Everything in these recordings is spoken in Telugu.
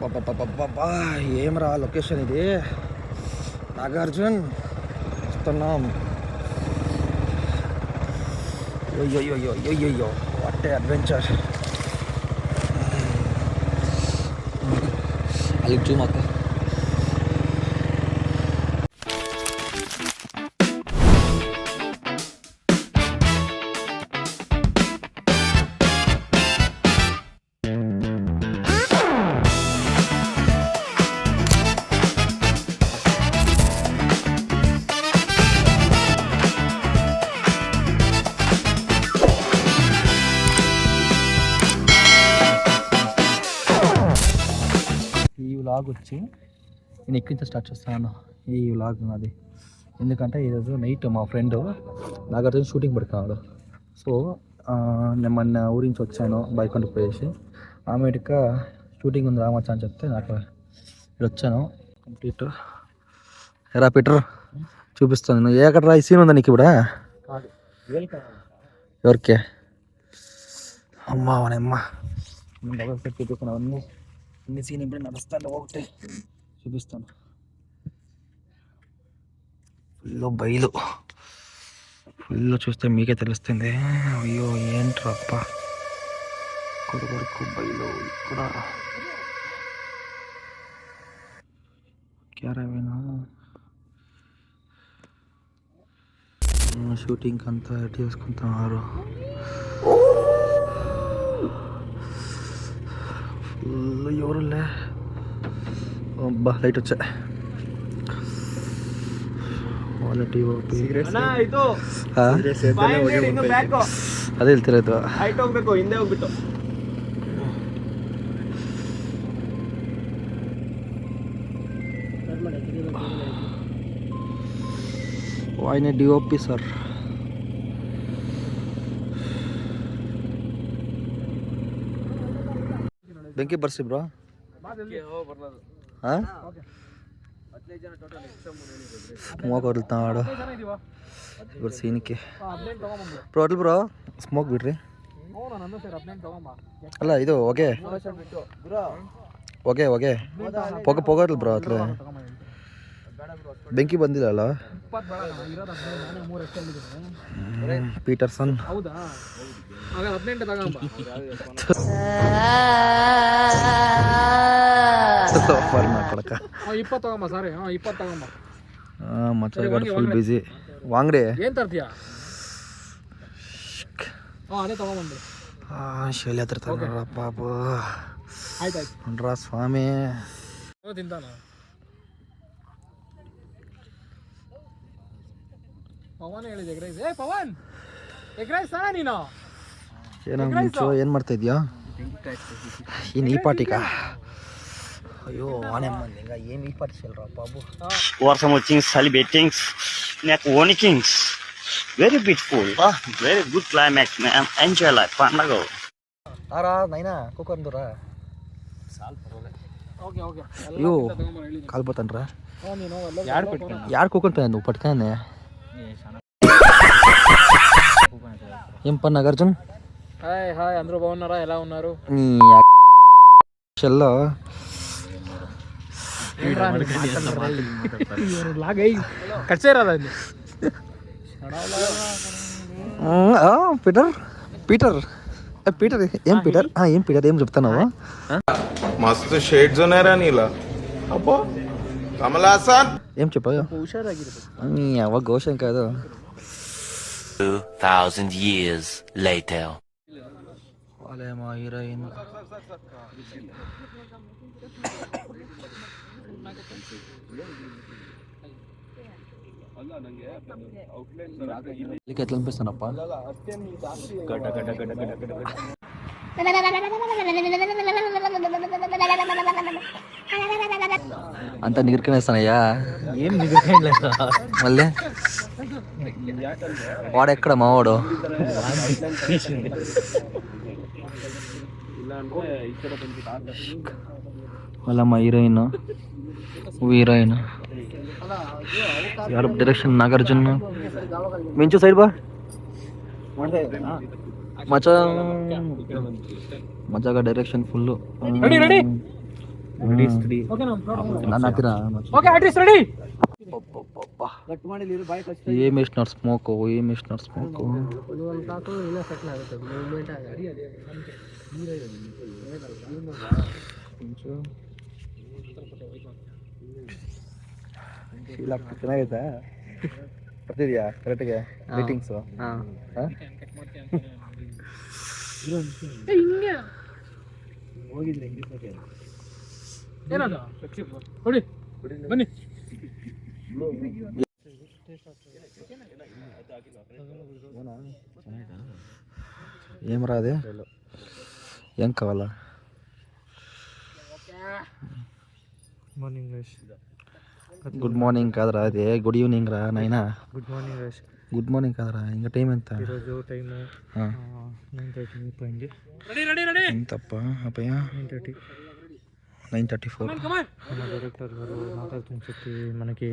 అబ్బా ఏం రా లొకేషన్ ఇది. నాగార్జున్ వస్తున్నాం. అయ్యో వాట్ ఏ అడ్వెంచర్. అలిగి చూమక్క. వ్లాగ్ వచ్చి నేను ఎక్కడి నుంచి స్టార్ట్ చేస్తాను ఈ వ్లాగ్ నాది. ఎందుకంటే ఈరోజు నైట్ మా ఫ్రెండ్ నాగార్జున షూటింగ్ పెడుతున్నాడు. సో నేను మొన్న ఊరి నుంచి వచ్చాను బైక్ అంటూ పోయేసి. ఆమెటిగా షూటింగ్ ఉంది రామచ్చా అని చెప్తే నాకు ఇక్కడ వచ్చాను. కంప్లీట్ ఎరా పీటర్ చూపిస్తాను. నువ్వు ఎక్కడ రా ఈ సీన్ ఉందా నీకు ఇప్పుడు? ఎవరికే అమ్మ అవనమ్మ చూపించుకున్నావన్నీ అన్ని సీన్ ఇప్పుడు నడుస్తాను. ఒకటి చూపిస్తాను. ఫుల్ చూస్తే మీకే తెలుస్తుంది. అయ్యో ఏంట్రప్ప కొడుకు బయలు ఇక్కడ క్యారవేనా షూటింగ్ అంతా రెడీ చేసుకుంటున్నారు. ఫుల్ ఎవరులే. అబ్బా లైట్ వచ్చా. ಅದೇ ಹೇಳ್ತಿರೋದು. ಹಿಂದೆ ಹೋಗ್ಬಿಟ್ಟು ವಾಯ್ನೆ DOP ಸರ್. ಬೆಂಕಿ ಬರ್ಸಿ ಬ್ರೋ. ಹಾಂ ಸ್ಮೋಕ್ ಹೊರಲ್ತಾಡು ಇವ್ರ ಸೀನಿಕ್ಕೆ ಬ್ರೋ. ಅಟ್ಲ ಬ್ರೋ ಸ್ಮೋಕ್ ಬಿಡ್ರಿ. ಅಲ್ಲ ಇದು ಹೊಗೆ ಪೊಗಟ್ಲ ಬ್ರೋ. ಅತ್ಲ ಬೆಂಕಿ ಬಂದಿಲ್ಲ ಅಲ್ಲ. ಪೀಟರ್ಸನ್ ಫುಲ್ ಬಿಸಿ. ವಾಂಗ್ರಿ ಏನ್ ತರ್ತೀಯಾ? ಶೈಲಿ ಹತ್ರ ತಗೊಂಡ್ರ ಪಾಪು ನೋಡ್ರ ಸ್ವಾಮಿ. ಪವನ್ ಹೇಳಿದ ಎಗ್ರೈಸ್. ಏ ಪವನ್ ಎಗ್ರೈಸ್ ಸಾನ ನೀನು ಏನೋ ಮುಂಚೆ ಏನು ಮಾಡ್ತಾ ಇದೀಯಾ? ಇನ್ನು ಈ ಪಾಟಿಕ ಅಯ್ಯೋ ಆನೆ ಮಂದಿಗ ಏನು ಈ ಪಾಟಿ ಚೆಲ್ರ ಬಾಬು. ವರ್ಷ ಮುಚ್ಚಿಂಗ್ ಸೆಲಿಬ್ರೇಟಿಂಗ್ಸ್ ನೆಕ್ ಓನಿಕಿಂಗ್ಸ್ very beautiful. Very good climax ma'am. Enjoy life పండగ ಆರಾ ನೈನಾ ಕುಕಂದುರ ಸಾಲ್ ಪರole. ಓಕೆ ಓಕೆ ಅಯ್ಯೋ ಕಾಲ್ ಬತನ್ರ ಯಾರು ಕುಕಂತ నువ్వు పట్టుకానే ఏం పని నాగార్జున్? హాయ్ హాయ్ అందరూ బాగున్నారా? ఎలా ఉన్నారు? నీ షెల్లో పీటర్ పీటర్ పీటర్ ఏం పీటర్ ఏం పీటర్ ఏం చెప్తున్నావు? మస్తు షేడ్స్ ఉన్నారా నీలా? అబ్బో కమల్ హాసన్ ఏం చెప్పావు? నీ అవ్వ ఘోషం కాదు. 2000 years later. వాళ్ళే మా హీరోయిన్. ఎట్లా అనిపిస్తానప్ప? అంతా నిగిరికనేస్తానయ్యా. ఏం నిగిరికలేదు మళ్ళీ. వాడెక్కడ మావాడు? వాళ్ళ మా హీరోయిన్ హీరోయిన్ డైరెక్షన్ నాగార్జున. మెంచు సైడ్ బా మచా మజాగా డైరెక్షన్ ఫుల్. ನಾನು ಹಾಕ್ತೀರಾ ಓಕೆ ಆರ್ಟಿಸ್ಟ್ ರೆಡಿ ಏಮ್ ಎಷ್ಟು ನಾಟ್ ಸ್ಮೋಕು ಏಮ್ ಎಷ್ಟು ನಾಟ್ ಸ್ಮೋಕು ಚೆನ್ನಾಗೈತಾ ಬರ್ತಿದ್ಯಾ ಕರೆಕ್ಟಿಗೆ ಮೀಟಿಂಗ್ಸು ಹಿಂಗೆ ಏನದು ಕೊಡಿ ಬನ್ನಿ ఏమరా అదే ఏం కావాలా మార్నింగ్ రైస్ గుడ్ మార్నింగ్ కాదురా అదే గుడ్ ఈవినింగ్ రా నైనా good morning rice good morning కాదురా ఇంకా టైం ఎంత ఈరోజు టైము 9:30 అయిపోయింది ఎంతప్ప అప్పయ్య 9:30 9:34 మన డైరెక్టర్ గారు మాట్లాడుతున్న చెప్పి మనకి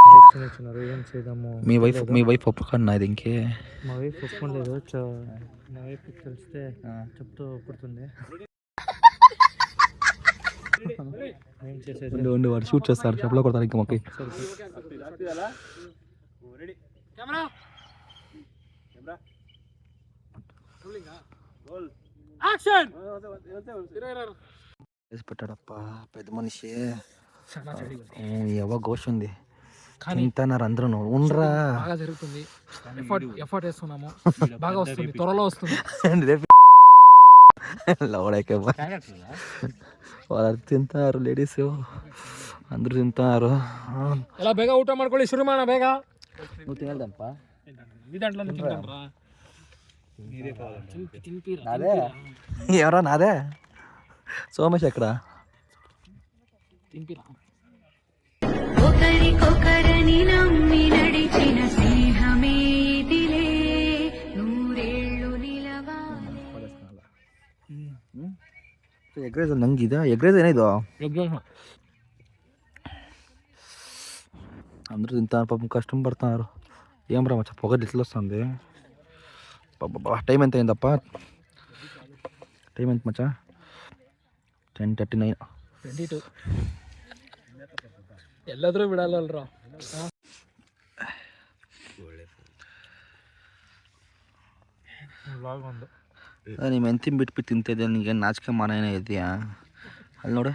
డైరెక్షన్ ఇచ్చినారు ఏం చేద్దాము మీ వైఫ్ ఒప్పుకున్నా ఇది ఇంకే మా వైఫ్ ఒప్పుకోలేదు మా వైఫ్ తెలిస్తే చెప్తూ ఒప్పుడుతుంది ఏం చేసేది ఉండి వాడు షూట్ చేస్తారు చెప్పలో కొడతారు ఇంకా మాకు పెట్టాడప్ప పెద్ద మనిషి ఎవ గోష్ ఉంది తింటున్నారు అందరూ ఉండరా బాగా జరుగుతుంది ఎఫర్ట్ వేస్తున్నాము బాగా వస్తుంది త్వరలో వస్తుంది లవడైకే వాళ్ళు తింటారు లేడీస్ అందరూ తింటున్నారు ಎಲ್ಲ ಬೇಗ ಊಟ ಮಾಡ್ಕೊಳ್ಳಿ ಶುರು ಮಾಡೋಣ ಬೇಗ నువ్వు తినదప్ప ಈ ದಾಂಟ್ಲಲ್ಲಿ ತಿಂತಾನ್ರಾ నాదే ఎవరా నాదే సోమేష్ ఎక్కడ తింపిరా ఒకరికొకరని నమ్మి నడిచిన స్నేహమే ఇదిలే నూరేళ్ళు నిలవాలి ಎಗ್ ರೈಸ್ ನಂಗಿದೆ ಎಗ್ ರೈಸ್ ಏನಿದು అందరూ తింటారు పాపం కష్టం పడుతున్నారు ఏం రా మచ్చ పొగ ఇట్లా వస్తుంది టైం ఎంత అయిందప్ప టైం ఎంత మచ్చా 10:39 22 ಎಲ್ಲಾದ್ರೂ ಬಿಡಲ್ಲಲ್ರ ನೀವು ಎಂತಿನ ಬಿಟ್ಬಿಟ್ಟು ತಿಂತಿದ್ದೆ ನಿನಗೆ ನಾಚಿಕೆ ಮಾನ ಏನೋ ಇದೆಯಾ ಅಲ್ಲಿ ನೋಡು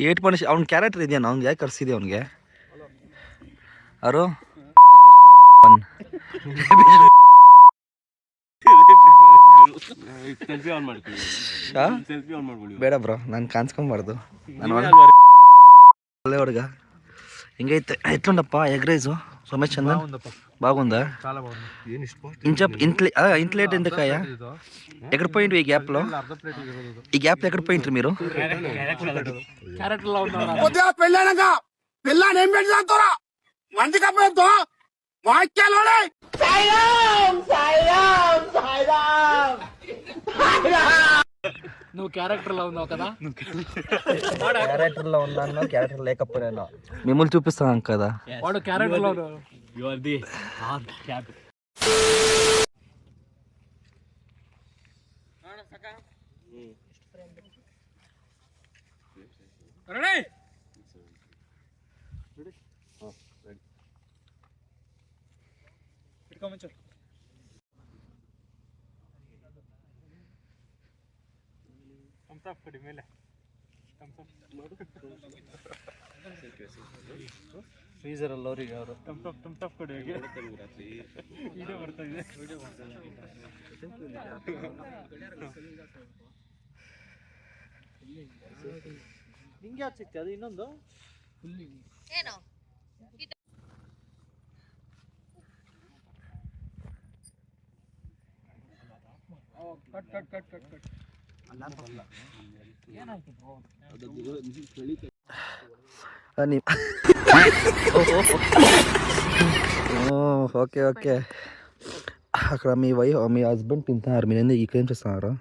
ಏಟ್ ಮನುಷ್ಯ ಅವ್ನ ಕ್ಯಾರೆಕ್ಟರ್ ಇದೆಯಾ ಅವ್ನಿಗೆ ಯಾಕೆ ಕರ್ಸಿದ್ಯಾ ಅವ್ನಿಗೆ ಅವರು ಬೇಡ ಬ್ರೋ ನಾನು ಕಾಣಿಸ್ಕೊಂಬಾರ್ದು ನಾನು ಒಳ್ಳೆ ಹುಡುಗ ಹಿಂಗೈತೆ ఎట్లుండప్ప ఎగ్ రైసు సోమేష్ చందన్ బాగుందా ఇంట్లేట్ ఎందుకయ్యా ఎక్కడ పోయిండ్రు ఈ గ్యాప్లో ఎక్కడ పోయిండ్రు మీరు నువ్వు క్యారెక్టర్లో ఉన్నావు కదా క్యారెక్టర్లో ఉన్నాను క్యారెక్టర్ లేకపోయినా మిమ్మల్ని చూపిస్తాను కదా వాడు క్యారెక్టర్లో రెడీ ఇటుకోమంచు ಕಡಿ ಮೇಲೆ ಫ್ರೀಸರ್ ಅಲ್ಲಿ ಅವರಿಗೆ ಅವರು ಟಪ್ ಕಡಿ ಹೋಗಿ ವಿಡಿಯೋ ಬರ್ತಾ ಇದೆ ನಿಂಗೆ ಯಾಕೆ ಸಿಕ್ತಿ ಅದು ಇನ್ನೊಂದು ಏನೋ ಕಟ್ ఓకే ఓకే అక్కడ మీ హస్బెండ్ తింటున్నారు మీరు ఎందుకు ఇక్కడ ఏం చేస్తున్నారు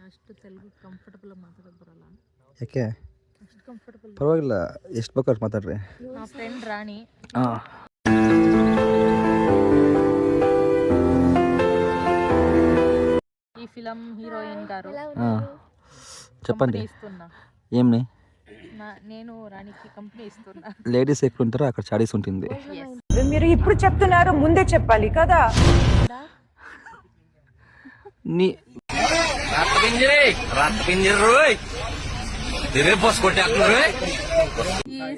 ಅಷ್ಟು ತೆಲುಗು ಕಂಫರ್ಟಬಲ್ ಮಾತಾಡೋದು ಬರಲ್ಲ ಯಾಕೆ ಅಷ್ಟು ಕಂಫರ್ಟಬಲ್ ಪರವಾಗಿಲ್ಲ ಎಷ್ಟು ಬೇಕಾದ್ರೆ ಮಾತಾಡ್ರಿ ನಮ್ಮ ಫ್ರೆಂಡ್ ರಾಣಿ ಹಾಂ ఫిలం హీరోయిన్ గారు చెప్పండి ఇస్తున్నా. ఏమి నేను రాణికి కంపెనీ ఇస్తున్నా. లేడీస్ ఎక్కువ ఉంటారో అక్కడ స్టడీస్ ఉంటుంది. మీరు ఇప్పుడు చెప్తున్నారు, ముందే చెప్పాలి కదా. నీ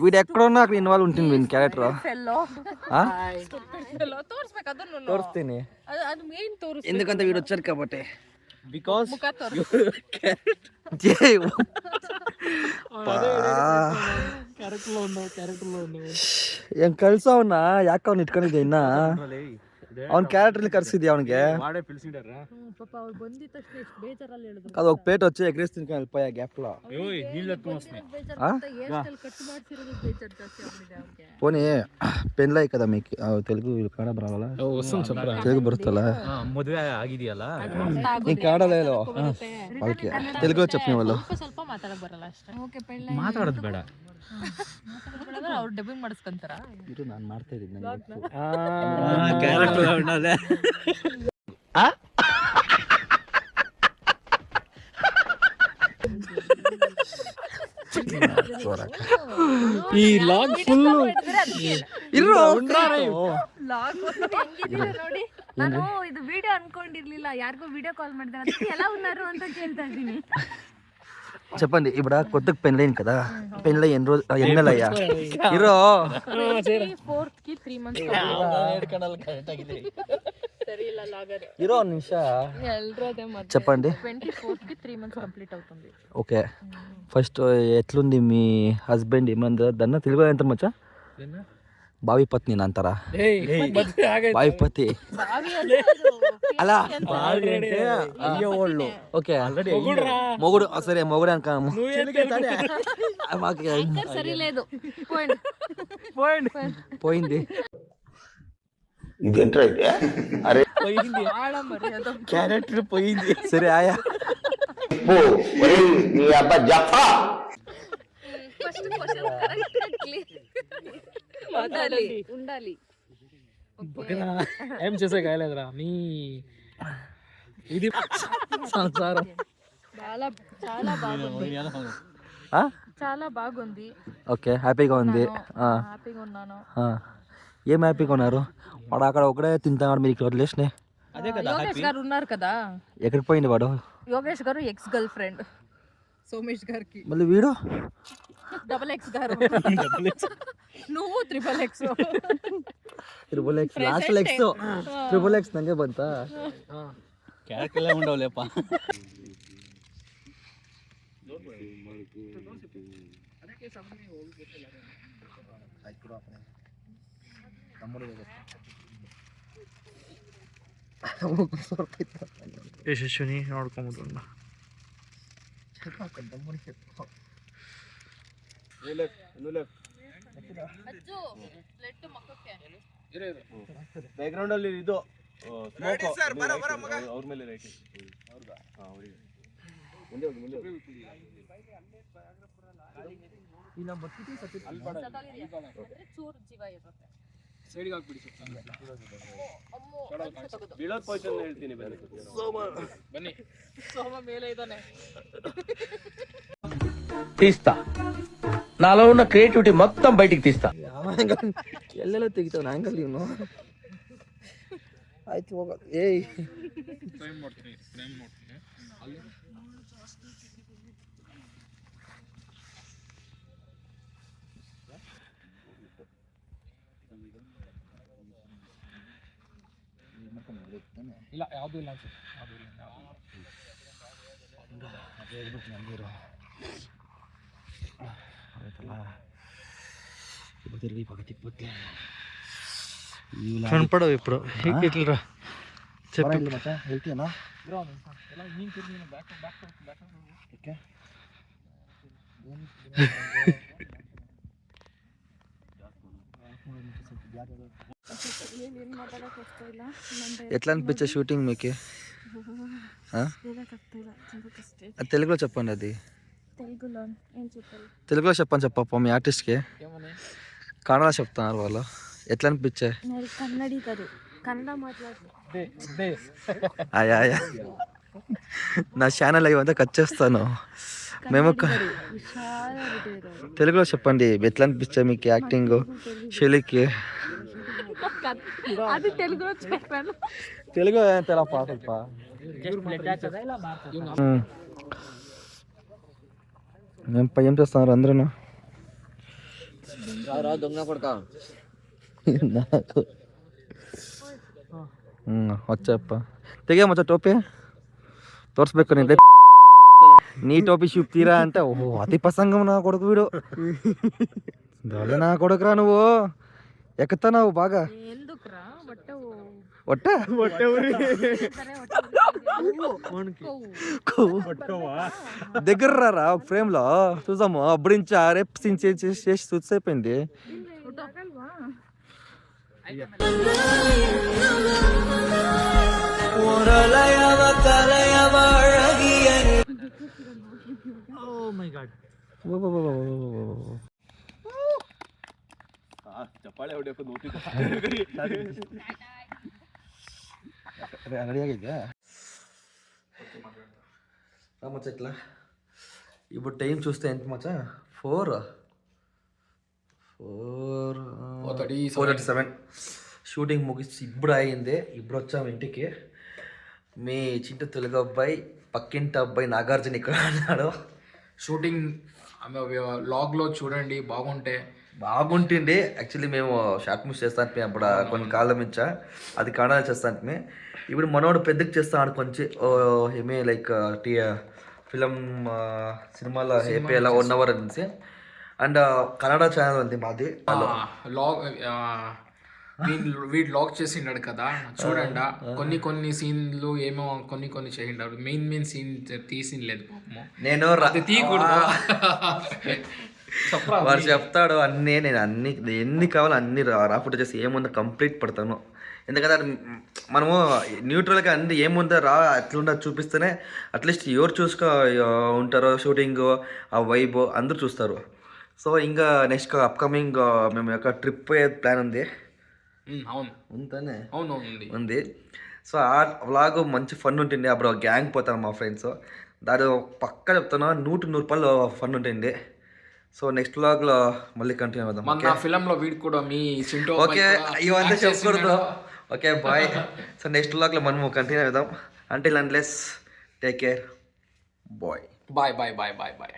వీడు ఎక్కడున్నా అక్కడ ఇన్వాల్వ్ ఉంటుంది వీని క్యారెక్టర్. తోరిస్తేనే ఎందుకంటే వీడు వచ్చారు కాబట్టి. బికాస్ ఏం కలిసా ఉన్నా ಯಾಕ ಅವ್ನು ಇಟ್ಕೊಂಡಿದ್ದೆ ಇನ್ನ ಅವ್ನ ಕ್ಯಾರೆಕ್ಟರ್ ಕರ್ಸಿದ್ಯಾ ಅವನಿಗೆ ಅದು ఒక ప్లేట్ వచ్చి ఎగ్రేస్ తినుకొని వెళ్ళిపోయా గ్యాప్ లో. పోనీ పెళ్ళై కదా మీకు తెలుగు ಕನ್ನಡ ಬರಲ್ಲ తెలుగు ಬರುತ್ತಲ್ಲ ಮದುವೆ ಆಗಿದೆಯಲ್ಲ ನೀ ಕನ್ನಡ ಹೇಳು వాళ్ళకి తెలుగులో చెప్పిన వాళ్ళు ಸ್ವಲ್ಪ ಮಾತಾಡಕ್ ಬರಲ್ಲ ಅಷ್ಟೇ. ಮಾತಾಡೋದು ಬೇಡ. ಅವ್ರು ಡಬ್ಬಿಂಗ್ ಮಾಡಿಸ್ಕೊಂತಾರ. ಇದು ನಾನು ಮಾಡ್ತಾ ಇದ್ದೀನಿ ಕ್ಯಾರೆಕ್ಟರ್ ఉండాలి. ಈ ಲಾಗ್ ಫುಲ್ ನೋಡಿ, ನಾನು ಇದು ವಿಡಿಯೋ ಅನ್ಕೊಂಡಿರ್ಲಿಲ್ಲ. ಯಾರಿಗೋ ವಿಡಿಯೋ ಕಾಲ್ ಮಾಡಿದ್ರೆ ಅದಕ್ಕೆ ఎలా ఉన్నారు ಅಂತ ಕೇಳ್ತಾ ಇದ್ದೀನಿ. చెప్పండి. ఇప్పుడు కొత్తకు పెళ్ళైంది కదా, పెళ్ళై ఎన్ని నెలయ్యా ఇరో 4th కి 3 months ఇరో నిమిష చెప్పండి. 24th కి 3 months కంప్లీట్ అవుతుంది. ఓకే, ఫస్ట్ ఎట్లుంది మీ హస్బెండ్ ఏమన్నా దాన్ని తెలుగులో ఎంత మచ్చా బావి పత్ని అంటారా? బావి పతి అలా ఓకే మొగుడు సరే మొగుడు అంటాము. పోయింది క్యారెక్టర్ పోయింది. సరే ఆయా ఉండాలి. ఏం చేసే కాయలేదురా నీ ఇది సంసారం. చాలా చాలా బాగుంది. చాలా బాగుంది. ఓకే, హ్యాపీగా ఉంది. హ్యాపీగా ఉన్నాను. ఏం హ్యాపీగా ఉన్నారు? వాడు అక్కడ ఒకడే తింటాడు, మీరు ఇక్కడ వదిలేసినే. యోగేష్ గారు ఉన్నారు కదా. ఎక్కడికి పోయింది వాడు? యోగేష్ గారు ఎక్స్ గర్ల్ ఫ్రెండ్ సోమేష్ గారికి. మళ్ళీ వీడు XX గారు. నువ్వు XXX. ಟ್ರಿಬಲ್ ಎಕ್ಸ್ ನಂಗೆ ಬಂತ. ಕ್ಯಾರೆಕ್ಟರ್ ಎಲ್ಲ ఉండవులేపా. ಯಶಸ್ವಿನಿ ನೋಡ್ಕೊಂಬೋದು. ಬ್ಯಾಕ್ಗ್ರೌಂಡ್ ಅಲ್ಲಿ ಇದು ಅವ್ರ ಮೇಲೆ ರೈಟ್ ಮುಂದೆ ಹೋಗಿ ಚೂರು ಜೀವ ಇರುತ್ತೆ. ಸೈಡ್ಗೆ ಹಾಕ್ಬಿಡಿ. ಬೀಳೋ ಪೊಸಿಷನ್ ಹೇಳ್ತೀನಿ. ಬನ್ನಿ. ಸೋಮ ಮೇಲೆ ಇದ್ದಾನೆ. తీస్తా, నాలో ఉన్న క్రియేటివిటీ మొత్తం బయటికి తీస్తా. ಎಲ್ಲೆಲ್ಲ ತೆಗಿತಾವ ಆಂಗಲ್ ಇವನು. ಆಯ್ತು ಹೋಗ. ಏಯ್ ಫ್ರೇಮ್ ಮಾಡ್ತೀನಿ. ಅಲ್ಲಿ ಇಲ್ಲ ಯಾವುದೂ ಇಲ್ಲ ಅನ್ಸುತ್ತೆ. కనపడవు ఇప్పుడు. ఇట్లా చెప్పి ಹೇಳ್ತೀಯನಾ? ನೀನು ತಿರುಗಿ ಬ್ಯಾಕ್ ಓಕೆ. ఎట్లా అనిపించే షూటింగ్ మీకు? తెలుగులో చెప్పండి. అది తెలుగులో చెప్పప్ప మీ ఆర్టిస్ట్కి. కన్నడ చెప్తున్నారు వాళ్ళు. ఎట్లా అనిపించాయి? కన్నడిగరు, కన్నడ మాట్లాడు. ఆయా నా ఛానల్ అవి అంతా కట్ చేస్తాను. మేము తెలుగులో చెప్పండి ఎట్లా అనిపించాయి మీకు యాక్టింగ్ శైలికి? అది తెలుగులో చెప్పాను. తెలుగు తెలా పాటప్ప. ఏం చేస్తున్నారు అందరూ? దొంగ కొడక నాకు వచ్చప్ప ತೆಗೆ ಮಚ್ಚ ಟೋಪಿ ತೋರಿಸ್ಬೇಕು ನೀನು. నీ టోపీ చూపుతీరా అంటే ఓహో అతి ప్రసంగం నా కొడుకు వీడు. దొంగ నా కొడుకురా నువ్వు, ఎక్కుతున్నావు బాగా. ఒట్ట దగ్గర రారా ఒక ఫ్రేమ్ లో చూసాము. అప్పుడు నుంచి రేపు సీన్ చేసి చూసేపోయింది. రెడీ ಆಗಿದ್ಯಾ? మచ్చ ఇట్లా ఇప్పుడు టైం చూస్తే ఎంత మచ్చ? 4:37 షూటింగ్ ముగిసి ఇప్పుడు అయింది. ఇప్పుడు వచ్చాము ఇంటికి. మీ చింటూ తెలుగు అబ్బాయి, పక్కింటి అబ్బాయి నాగార్జున ఇక్కడ అన్నాడు. షూటింగ్ వ్లాగ్లో చూడండి, బాగుంటుండే. యాక్చువల్లీ మేము షార్ట్ మూవీస్ చేస్తాను అప్పుడు కొన్ని కాలం నుంచా, అది కన్నడ చేస్తాను. ఇప్పుడు మనోడు పెద్దకి చేస్తాను కొంచెం ఏమే లైక్ ఫిలం సినిమాలో ఏపీఎల్ 1 hour అనేసి. అండ్ కన్నడ ఛానల్ ఉంది మాది. వీడు లాక్ చేసిండాడు కదా, చూడండి. కొన్ని సీన్లు ఏమో కొన్ని చేసిండాడు. మెయిన్ సీన్ తీసినలేదు పాపము. నేను తీయకూడదు వాడు చెప్తాడు అన్నీ, నేను అన్ని ఎన్ని కావాలో అన్ని రాపుట్ చేసి ఏముందో కంప్లీట్ పడతాను. ఎందుకంటే మనము న్యూట్రల్గా అన్ని ఏముందో అట్లుండో చూపిస్తేనే అట్లీస్ట్ ఎవరు చూసుకో ఉంటారో షూటింగ్ ఆ వైబ్ అందరూ చూస్తారు. సో ఇంకా నెక్స్ట్ అప్కమింగ్ మేము యొక్క ట్రిప్ ప్లాన్ ఉంది. ఉంది. సో ఆ వ్లాగ్ మంచి ఫన్ ఉంటుంది. అప్పుడు గ్యాంగ్ పోతాను మా ఫ్రెండ్స్. దాని పక్క చెప్తాను 100% ఫన్ ఉంటుంది. సో నెక్స్ట్ వ్లాగ్లో మళ్ళీ కంటిన్యూ అవుదాం. మన ఫిలంలో వీడు కూడా మీ చింటూ ఓకే ఇవంతా చెప్పకూడదు. Okay bye. సో నెక్స్ట్ వ్లాగ్లో మనం కంటిన్యూ అవుదాం. Until unless take care. Bye. Bye.